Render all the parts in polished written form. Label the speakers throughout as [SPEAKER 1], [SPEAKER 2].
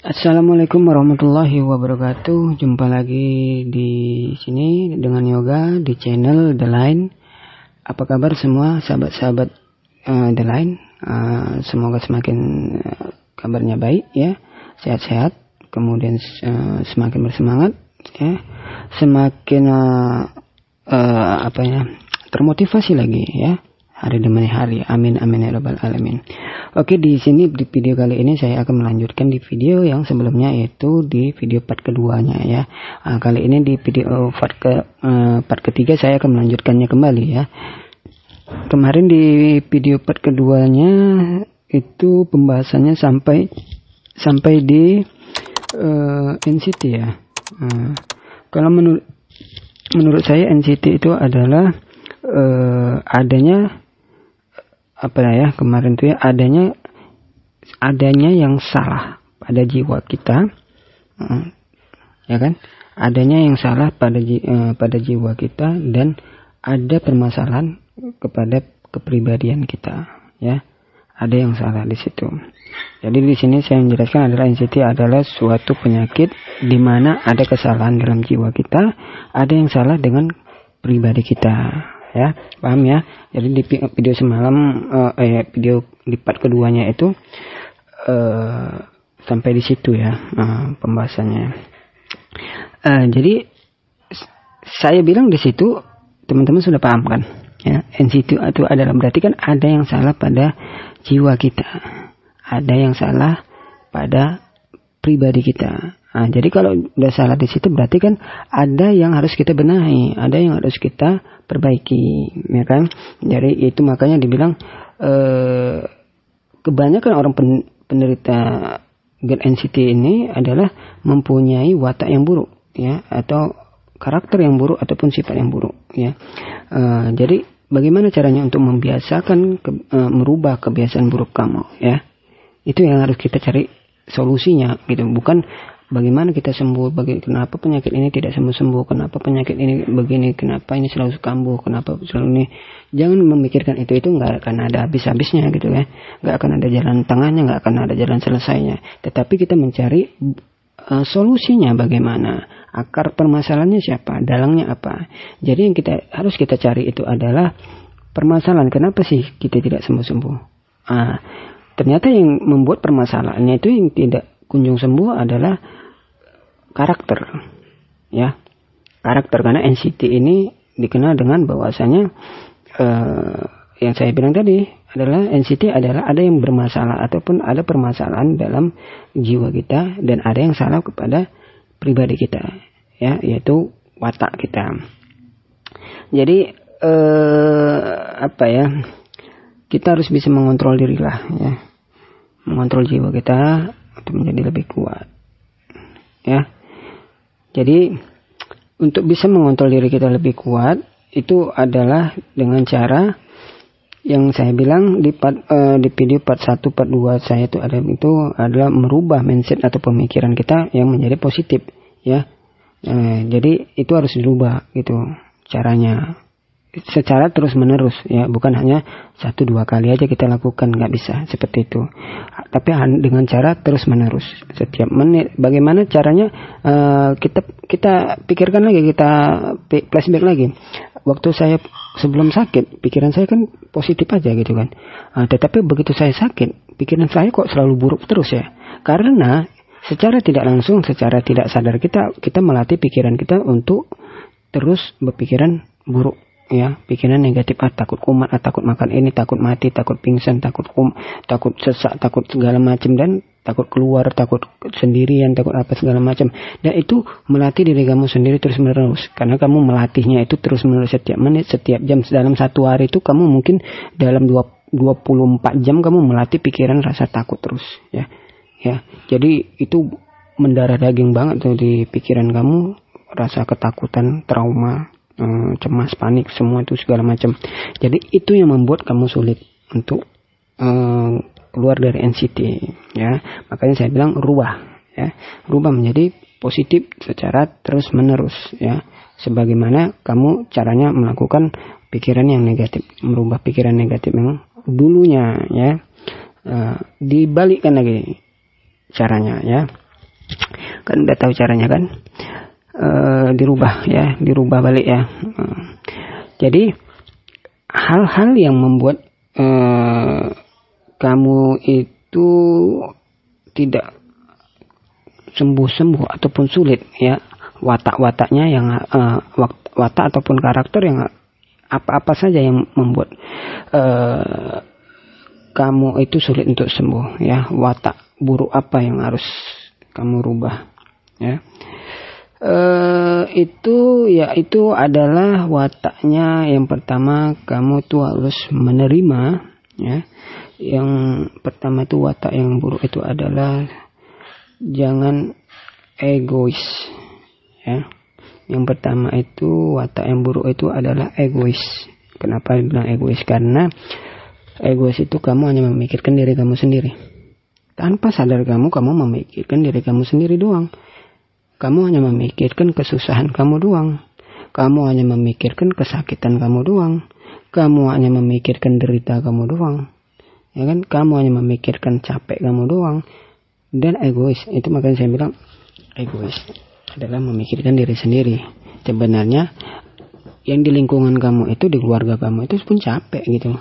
[SPEAKER 1] Assalamualaikum warahmatullahi wabarakatuh. Jumpa lagi di sini dengan Yoga di channel The Line. Apa kabar semua sahabat-sahabat The Line? Semoga semakin kabarnya baik ya, sehat-sehat, kemudian semakin bersemangat ya, semakin termotivasi lagi ya. Hari demi hari, amin amin ya rabbal alamin. Oke, di sini di video kali ini saya akan melanjutkan di video yang sebelumnya, yaitu di video part keduanya ya. Kali ini di video part ketiga saya akan melanjutkannya kembali ya. Kemarin di video part keduanya itu pembahasannya sampai di NCT ya. Kalau menurut saya NCT itu adalah adanya kemarin tuh ya, adanya yang salah pada jiwa kita, ya kan? Adanya yang salah pada jiwa kita, dan ada permasalahan kepada kepribadian kita, ya. Ada yang salah di situ. Jadi di sini saya menjelaskan adalah NCT adalah suatu penyakit di mana ada kesalahan dalam jiwa kita, ada yang salah dengan pribadi kita. Ya, paham ya? Jadi di video semalam, video di part keduanya itu sampai di situ ya pembahasannya. Jadi saya bilang di situ teman-teman sudah paham kan? Ya, NCT itu adalah berarti kan ada yang salah pada jiwa kita, ada yang salah pada pribadi kita. Jadi kalau udah salah di situ berarti kan ada yang harus kita benahi, ada yang harus kita perbaiki, ya kan? Jadi itu makanya dibilang kebanyakan orang penderita GERD NCT ini adalah mempunyai watak yang buruk, ya, atau karakter yang buruk ataupun sifat yang buruk, ya. Jadi bagaimana caranya untuk membiasakan merubah kebiasaan buruk kamu, ya? Itu yang harus kita cari solusinya, gitu. Bukan bagaimana kita sembuh, kenapa penyakit ini tidak sembuh-sembuh, kenapa penyakit ini begini, kenapa ini selalu kambuh, kenapa selalu ini. Jangan memikirkan itu nggak akan ada habis-habisnya gitu ya, nggak akan ada jalan tengahnya, nggak akan ada jalan selesainya. Tetapi kita mencari solusinya bagaimana, akar permasalahannya siapa, dalangnya apa. Jadi yang harus kita cari itu adalah permasalahan, kenapa sih kita tidak sembuh-sembuh. Ternyata yang membuat permasalahannya itu yang tidak kunjung sembuh adalah karakter, ya, karakter. Karena NCT ini dikenal dengan bahwasanya yang saya bilang tadi adalah NCT adalah ada yang bermasalah ataupun ada permasalahan dalam jiwa kita, dan ada yang salah kepada pribadi kita, ya, yaitu watak kita. Jadi kita harus bisa mengontrol diri lah, ya, mengontrol jiwa kita untuk menjadi lebih kuat, ya. Jadi untuk bisa mengontrol diri kita lebih kuat itu adalah dengan cara yang saya bilang di video part 1, part 2 saya itu adalah merubah mindset atau pemikiran kita yang menjadi positif, ya. Jadi itu harus dirubah gitu caranya, secara terus menerus, ya, bukan hanya 1-2 kali aja kita lakukan, nggak bisa seperti itu, tapi dengan cara terus menerus setiap menit. Bagaimana caranya? Kita pikirkan lagi, kita flashback lagi. Waktu saya sebelum sakit, pikiran saya kan positif aja gitu kan, tetapi begitu saya sakit, pikiran saya kok selalu buruk terus ya, karena secara tidak langsung, secara tidak sadar kita melatih pikiran kita untuk terus berpikiran buruk, ya, pikiran negatif, takut kumat, takut makan ini, takut mati, takut pingsan, takut sesak, takut segala macam, dan takut keluar, takut sendirian, takut apa segala macam. Dan itu melatih diri kamu sendiri terus menerus, karena kamu melatihnya itu terus menerus setiap menit, setiap jam. Dalam satu hari itu kamu mungkin dalam 24 jam kamu melatih pikiran rasa takut terus, ya. Jadi itu mendarah daging banget tuh di pikiran kamu, rasa ketakutan, trauma, cemas, panik, semua itu segala macam. Jadi itu yang membuat kamu sulit untuk keluar dari NCT, ya. Makanya saya bilang rubah menjadi positif secara terus menerus, ya. Sebagaimana kamu caranya melakukan pikiran yang negatif, merubah pikiran negatif yang dulunya, ya. Dibalikkan lagi caranya, ya. kan udah tahu caranya kan. Dirubah balik ya. Jadi hal-hal yang membuat kamu itu tidak sembuh ataupun sulit ya, watak-wataknya yang watak ataupun karakter yang apa saja yang membuat kamu itu sulit untuk sembuh ya, watak buruk apa yang harus kamu rubah ya. Itu adalah wataknya yang pertama, kamu tuh harus menerima ya. Yang pertama itu watak yang buruk itu adalah jangan egois ya. Yang pertama itu watak yang buruk itu adalah egois. Kenapa bilang egois? Karena egois itu kamu hanya memikirkan diri kamu sendiri. Tanpa sadar kamu memikirkan diri kamu sendiri doang. Kamu hanya memikirkan kesusahan kamu doang. Kamu hanya memikirkan kesakitan kamu doang. Kamu hanya memikirkan derita kamu doang. Ya kan? Kamu hanya memikirkan capek kamu doang. Dan egois. Itu makanya saya bilang egois adalah memikirkan diri sendiri. Sebenarnya yang di lingkungan kamu itu, di keluarga kamu itu pun capek gitu.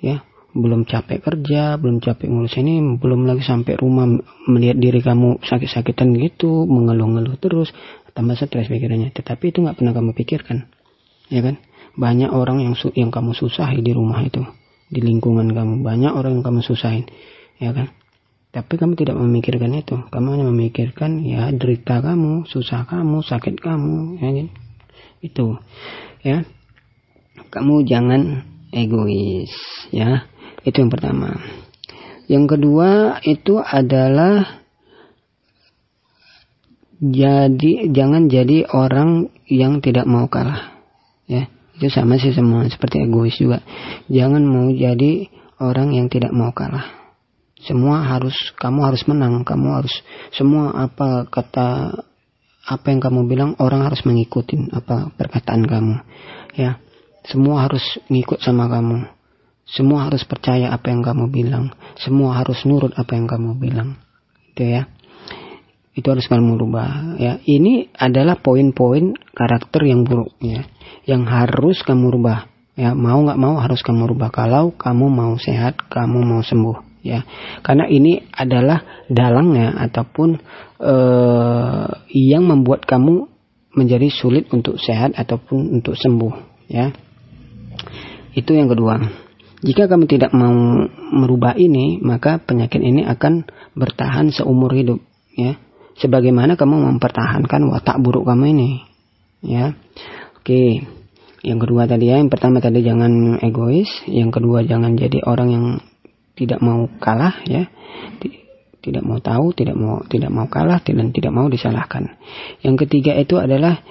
[SPEAKER 1] Ya. Belum capek kerja, belum capek ngurus ini, belum lagi sampai rumah melihat diri kamu sakit-sakitan gitu, mengeluh-ngeluh terus, tambah stres pikirannya. Tetapi itu nggak pernah kamu pikirkan, ya kan? Banyak orang yang kamu susahi di rumah itu, di lingkungan kamu, banyak orang yang kamu susahin, ya kan? Tapi kamu tidak memikirkan itu, kamu hanya memikirkan ya derita kamu, susah kamu, sakit kamu, ya kan? Itu, ya. Kamu jangan egois, ya. Itu yang pertama. Yang kedua itu adalah jangan jadi orang yang tidak mau kalah. Ya, itu sama sih semua, seperti egois juga. Jangan mau jadi orang yang tidak mau kalah. Kamu harus menang, kamu harus semua apa yang kamu bilang orang harus mengikutin apa perkataan kamu. Ya. Semua harus ngikut sama kamu. Semua harus percaya apa yang kamu bilang. Semua harus nurut apa yang kamu bilang. Itu ya. Itu harus kamu rubah ya. Ini adalah poin-poin karakter yang buruk ya. Yang harus kamu rubah ya. Mau nggak mau harus kamu rubah. Kalau kamu mau sehat, kamu mau sembuh ya. Karena ini adalah dalangnya ataupun yang membuat kamu menjadi sulit untuk sehat ataupun untuk sembuh ya. Itu yang kedua. Jika kamu tidak mau merubah ini, maka penyakit ini akan bertahan seumur hidup, ya. Sebagaimana kamu mempertahankan watak buruk kamu ini, ya. Oke. Yang kedua tadi ya, yang pertama tadi jangan egois, yang kedua jangan jadi orang yang tidak mau kalah, ya. Tidak mau tahu, tidak mau kalah dan tidak mau disalahkan. Yang ketiga itu adalah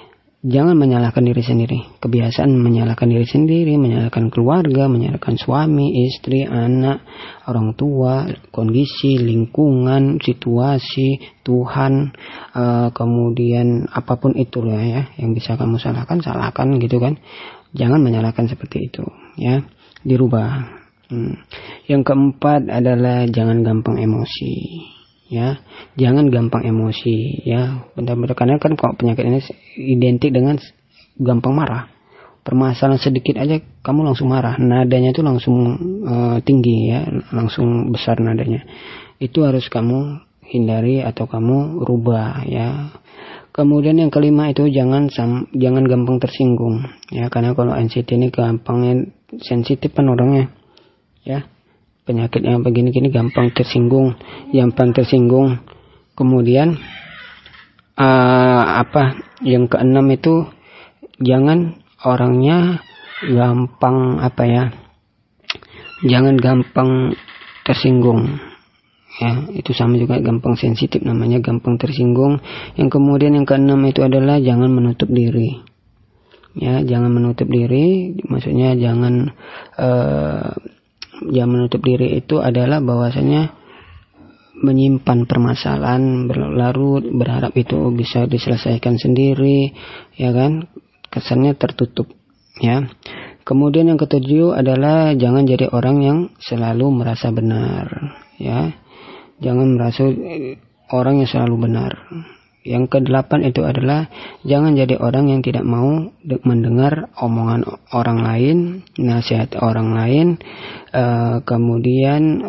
[SPEAKER 1] jangan menyalahkan diri sendiri. Kebiasaan menyalahkan diri sendiri, menyalahkan keluarga, menyalahkan suami, istri, anak, orang tua, kondisi, lingkungan, situasi, Tuhan, kemudian apapun itu ya, yang bisa kamu salahkan gitu kan. Jangan menyalahkan seperti itu ya, dirubah. Yang keempat adalah jangan gampang emosi. Ya, jangan gampang emosi ya, benar-benar karena kan kalau penyakit ini identik dengan gampang marah. Permasalahan sedikit aja kamu langsung marah, nadanya itu langsung tinggi ya, langsung besar nadanya. Itu harus kamu hindari atau kamu rubah ya. Kemudian yang kelima itu jangan gampang tersinggung ya, karena kalau anxiety ini gampangnya sensitif kan orangnya ya. Penyakit yang begini-gini gampang tersinggung. Kemudian yang keenam itu jangan orangnya gampang jangan gampang tersinggung. Ya, itu sama juga gampang sensitif namanya, gampang tersinggung. Yang kemudian yang keenam itu adalah jangan menutup diri. Ya, jangan menutup diri, maksudnya jangan menutup diri itu adalah bahwasanya menyimpan permasalahan berlarut, berharap itu bisa diselesaikan sendiri, ya kan? Kesannya tertutup, ya. Kemudian yang ketujuh adalah jangan jadi orang yang selalu merasa benar, ya. Jangan merasa orang yang selalu benar, Yang kedelapan itu adalah jangan jadi orang yang tidak mau mendengar omongan orang lain, nasihat orang lain, kemudian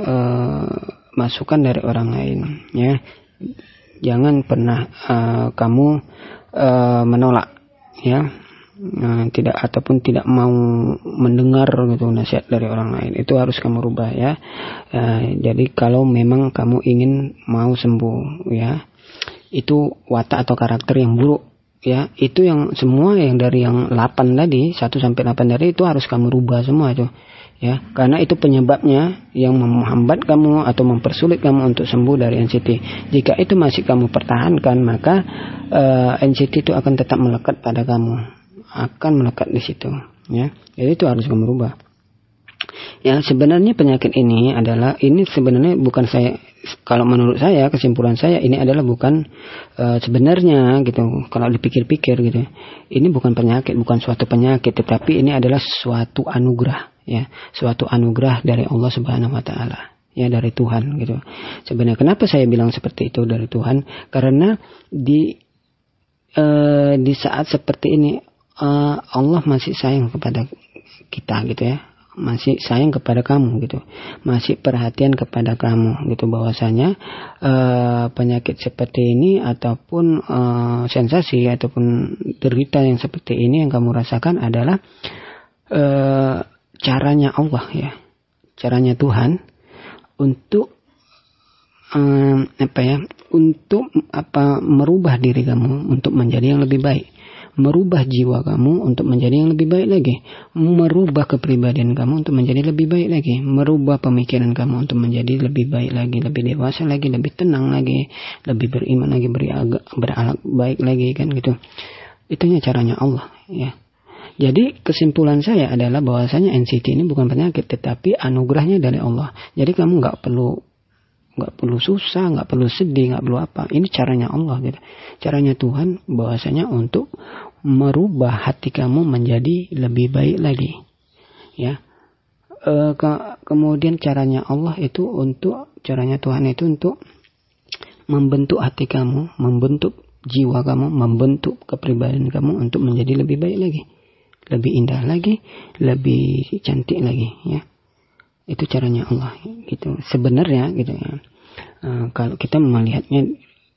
[SPEAKER 1] masukan dari orang lain. Ya, jangan pernah kamu menolak, ya, tidak ataupun tidak mau mendengar gitu nasihat dari orang lain. Itu harus kamu rubah, ya. Jadi kalau memang kamu ingin mau sembuh, ya, itu watak atau karakter yang buruk, ya, itu yang semua yang dari yang 8 tadi, 1 sampai 8 tadi itu harus kamu rubah semua itu, ya, karena itu penyebabnya yang menghambat kamu atau mempersulit kamu untuk sembuh dari NCT. Jika itu masih kamu pertahankan, maka NCT itu akan tetap melekat pada kamu, akan melekat di situ, ya. Jadi itu harus kamu rubah. Ya, sebenarnya penyakit ini sebenarnya bukan saya, kalau menurut saya, kesimpulan saya, ini adalah bukan sebenarnya gitu, kalau dipikir-pikir gitu, ini bukan penyakit, bukan suatu penyakit, tetapi ini adalah suatu anugerah, ya, suatu anugerah dari Allah Subhanahu wa taala, ya, dari Tuhan gitu. Sebenarnya kenapa saya bilang seperti itu, dari Tuhan? Karena di saat seperti ini Allah masih sayang kepada kita gitu, ya, masih sayang kepada kamu gitu, masih perhatian kepada kamu gitu, bahwasanya penyakit seperti ini ataupun sensasi ataupun derita yang seperti ini yang kamu rasakan adalah caranya Allah, ya, caranya Tuhan untuk merubah diri kamu untuk menjadi yang lebih baik, merubah jiwa kamu untuk menjadi yang lebih baik lagi, merubah kepribadian kamu untuk menjadi lebih baik lagi, merubah pemikiran kamu untuk menjadi lebih baik lagi, lebih dewasa lagi, lebih tenang lagi, lebih beriman lagi, berakhlak baik lagi, kan gitu. Itunya caranya Allah, ya. Jadi kesimpulan saya adalah bahwasanya NCT ini bukan penyakit, tetapi anugerahnya dari Allah. Jadi kamu nggak perlu susah, nggak perlu sedih, nggak perlu apa. Ini caranya Allah gitu. Caranya Tuhan bahwasanya untuk merubah hati kamu menjadi lebih baik lagi, ya. Kemudian caranya Tuhan itu untuk membentuk hati kamu, membentuk jiwa kamu, membentuk kepribadian kamu untuk menjadi lebih baik lagi, lebih indah lagi, lebih cantik lagi, ya. Itu caranya Allah gitu. Sebenarnya gitu, ya. Kalau kita melihatnya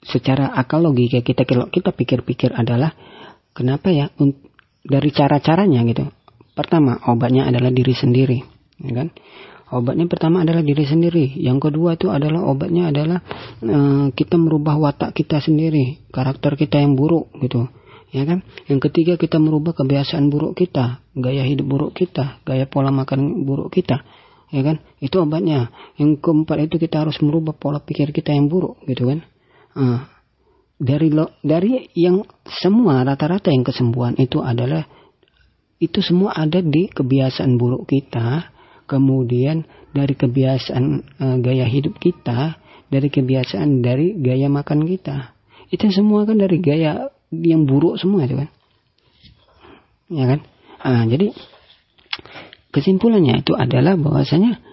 [SPEAKER 1] secara akal logika kalau kita pikir-pikir adalah kenapa, ya, dari cara-caranya gitu. Pertama, obatnya adalah diri sendiri, ya kan? Obatnya pertama adalah diri sendiri. Yang kedua itu adalah obatnya adalah kita merubah watak kita sendiri, karakter kita yang buruk gitu, ya kan? Yang ketiga, kita merubah kebiasaan buruk kita, gaya hidup buruk kita, gaya pola makan buruk kita, ya kan? Itu obatnya. Yang keempat itu kita harus merubah pola pikir kita yang buruk gitu kan. Dari yang semua rata-rata yang kesembuhan itu semua ada di kebiasaan buruk kita, kemudian dari kebiasaan gaya hidup kita, dari kebiasaan dari gaya makan kita. Itu semua kan dari gaya yang buruk semua itu kan, ya kan? Jadi kesimpulannya itu adalah bahwasanya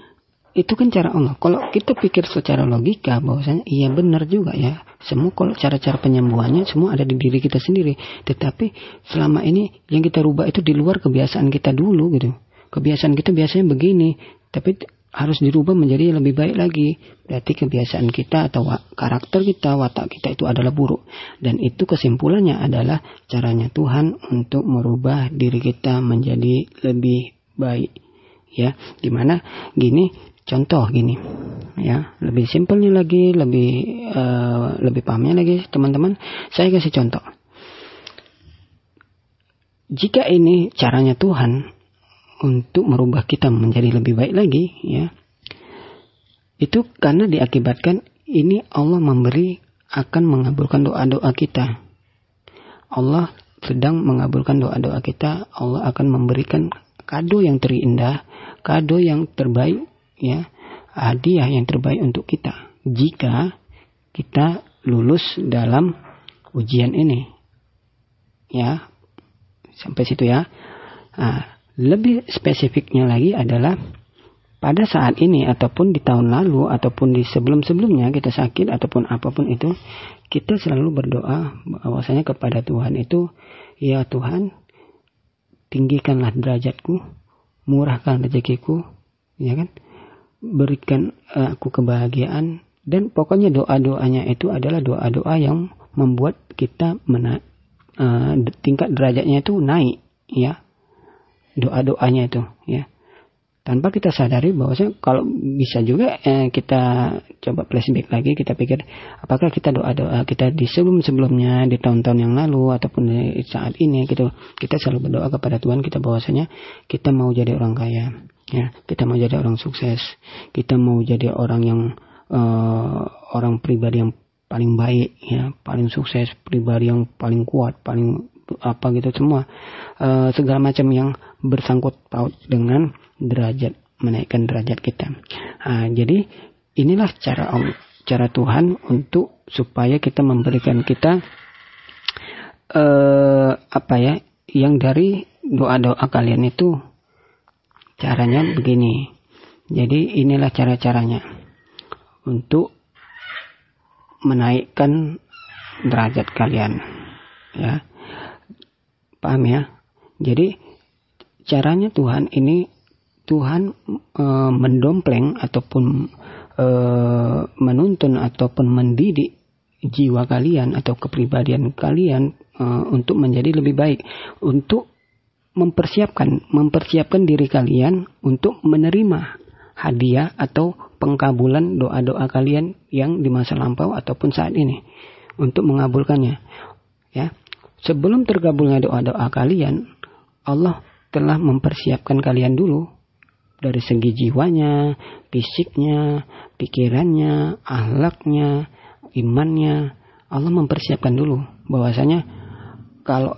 [SPEAKER 1] itu kan cara Allah. Kalau kita pikir secara logika bahwasanya iya benar juga, ya. Semua kalau cara-cara penyembuhannya semua ada di diri kita sendiri. Tetapi selama ini yang kita rubah itu di luar kebiasaan kita dulu gitu. Kebiasaan kita biasanya begini, tapi harus dirubah menjadi lebih baik lagi. Berarti kebiasaan kita atau karakter kita, watak kita itu adalah buruk. Dan itu kesimpulannya adalah caranya Tuhan untuk merubah diri kita menjadi lebih baik, ya. Dimana gini, contoh gini, ya, lebih simpelnya lagi, lebih pahamnya lagi, teman-teman. Saya kasih contoh. Jika ini caranya Tuhan untuk merubah kita menjadi lebih baik lagi, ya, itu karena diakibatkan ini Allah akan mengabulkan doa-doa kita. Allah sedang mengabulkan doa-doa kita. Allah akan memberikan kado yang terindah, kado yang terbaik, ya, hadiah yang terbaik untuk kita jika kita lulus dalam ujian ini, ya. Sampai situ, ya. Lebih spesifiknya lagi adalah pada saat ini ataupun di tahun lalu ataupun di sebelum-sebelumnya kita sakit ataupun apapun itu, kita selalu berdoa bahwasanya kepada Tuhan itu, ya Tuhan, tinggikanlah derajatku, murahkan rezekiku, ya kan, berikan aku kebahagiaan, dan pokoknya doa-doanya itu adalah doa-doa yang membuat kita tingkat derajatnya itu naik, ya, doa-doanya itu, ya. Tanpa kita sadari bahwasanya kalau bisa juga kita coba flashback lagi, kita pikir apakah kita doa-doa kita di sebelum-sebelumnya, di tahun-tahun yang lalu ataupun di saat ini gitu, kita selalu berdoa kepada Tuhan kita bahwasanya kita mau jadi orang kaya, ya, kita mau jadi orang sukses, kita mau jadi orang yang orang pribadi yang paling baik, ya, paling sukses, pribadi yang paling kuat, paling apa gitu semua, segala macam yang bersangkut paut dengan derajat, menaikkan derajat kita. Jadi inilah cara Tuhan untuk supaya kita memberikan kita yang dari doa-doa kalian itu caranya begini. Jadi inilah cara-caranya untuk menaikkan derajat kalian, ya, paham ya? Jadi caranya Tuhan mendompleng ataupun menuntun ataupun mendidik jiwa kalian atau kepribadian kalian untuk menjadi lebih baik, untuk mempersiapkan diri kalian untuk menerima hadiah atau pengkabulan doa-doa kalian yang di masa lampau ataupun saat ini, untuk mengabulkannya, ya. Sebelum terkabulnya doa-doa kalian, Allah telah mempersiapkan kalian dulu dari segi jiwanya, fisiknya, pikirannya, akhlaknya, imannya. Allah mempersiapkan dulu bahwasanya kalau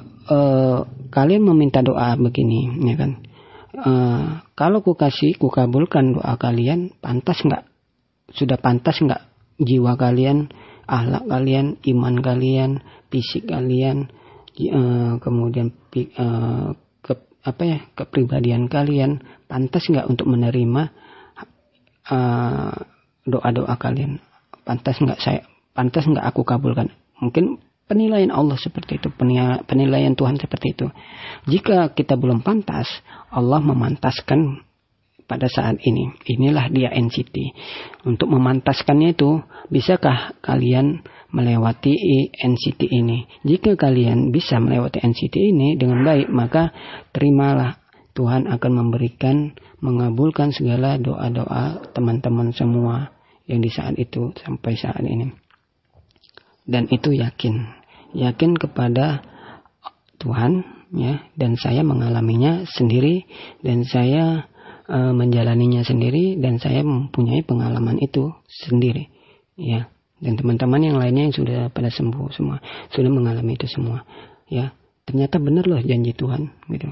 [SPEAKER 1] kalian meminta doa begini, ya kan, kalau ku kabulkan doa kalian, pantas nggak? Sudah pantas nggak jiwa kalian, akhlak kalian, iman kalian, fisik kalian, kemudian kepribadian kalian, pantas nggak untuk menerima doa-doa kalian? Pantas nggak aku kabulkan? Mungkin penilaian Allah seperti itu, penilaian Tuhan seperti itu. Jika kita belum pantas, Allah memantaskan pada saat ini. Inilah dia NCT. Untuk memantaskannya itu, bisakah kalian melewati NCT ini? Jika kalian bisa melewati NCT ini dengan baik, maka terimalah, Tuhan akan mengabulkan segala doa-doa teman-teman semua yang di saat itu sampai saat ini. Dan itu yakin kepada Tuhan, ya, dan saya mengalaminya sendiri, dan saya menjalaninya sendiri, dan saya mempunyai pengalaman itu sendiri, ya. Dan teman-teman yang lainnya yang sudah pada sembuh semua, sudah mengalami itu semua, ya. Ternyata benar loh janji Tuhan, gitu.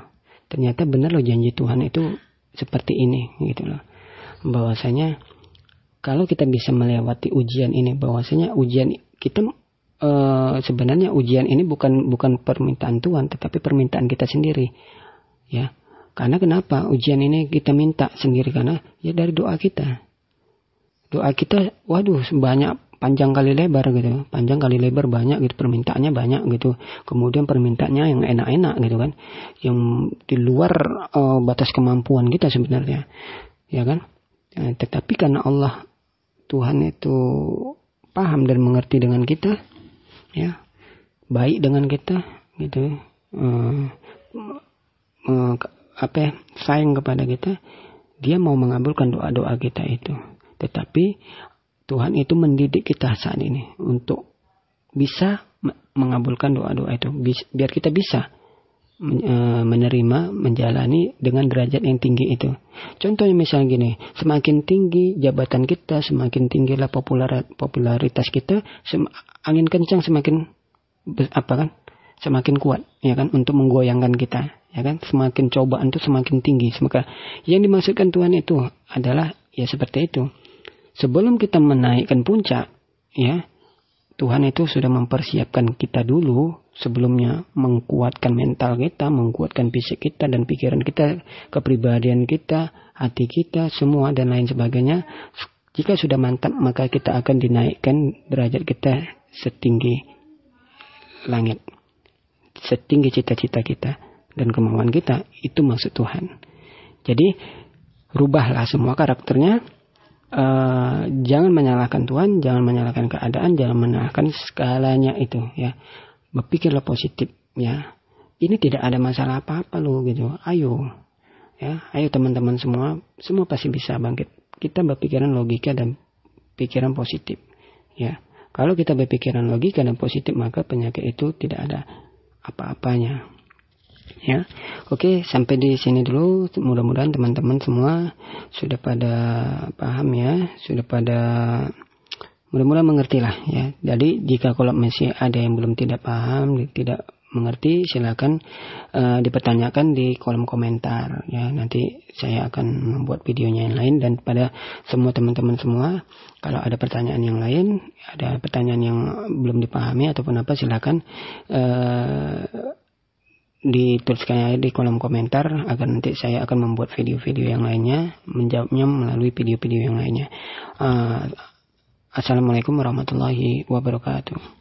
[SPEAKER 1] Ternyata benar loh janji Tuhan itu seperti ini, gitu loh. Bahwasanya kalau kita bisa melewati ujian ini, bahwasanya ujian kita sebenarnya ujian ini bukan permintaan Tuhan, tetapi permintaan kita sendiri, ya. Karena kenapa ujian ini kita minta sendiri? Karena ya dari doa kita waduh banyak, panjang kali lebar banyak gitu, permintaannya banyak gitu, kemudian permintaannya yang enak-enak gitu kan, yang di luar batas kemampuan kita sebenarnya, ya kan. Tetapi karena Allah Tuhan itu paham dan mengerti dengan kita, ya, baik dengan kita gitu, sayang kepada kita, dia mau mengabulkan doa-doa kita itu. Tetapi Tuhan itu mendidik kita saat ini untuk bisa mengabulkan doa-doa itu, biar kita bisa menerima, menjalani dengan derajat yang tinggi itu. Contohnya misalnya gini, semakin tinggi jabatan kita, semakin tinggilah popularitas kita, angin kencang semakin semakin kuat, ya kan, untuk menggoyangkan kita, ya kan. Semakin cobaan itu semakin tinggi. Maka yang dimaksudkan Tuhan itu adalah ya seperti itu. Sebelum kita menaikkan puncak, ya, Tuhan itu sudah mempersiapkan kita dulu sebelumnya, menguatkan mental kita, menguatkan fisik kita dan pikiran kita, kepribadian kita, hati kita, semua dan lain sebagainya. Jika sudah mantap, maka kita akan dinaikkan derajat kita setinggi langit, setinggi cita-cita kita dan kemauan kita. Itu maksud Tuhan. Jadi rubahlah semua karakternya. Jangan menyalahkan Tuhan, jangan menyalahkan keadaan, jangan menyalahkan segalanya itu ya. Berpikirlah positif ya. Ini tidak ada masalah apa-apa loh gitu. Ayo ya, ayo teman-teman semua pasti bisa bangkit. Kita berpikiran logika dan pikiran positif ya. Kalau kita berpikiran logika dan positif, maka penyakit itu tidak ada apa-apanya. Ya, oke, sampai di sini dulu. Mudah-mudahan teman-teman semua sudah pada paham ya, mudah-mudahan mengerti lah ya. Jadi jika kalau masih ada yang belum tidak paham, tidak mengerti, silakan dipertanyakan di kolom komentar ya. Nanti saya akan membuat videonya yang lain. Dan pada semua teman-teman semua, kalau ada pertanyaan yang lain, ada pertanyaan yang belum dipahami ataupun apa, silakan dituliskan di kolom komentar agar nanti saya akan membuat video-video yang lainnya, menjawabnya melalui video-video yang lainnya. Assalamualaikum warahmatullahi wabarakatuh.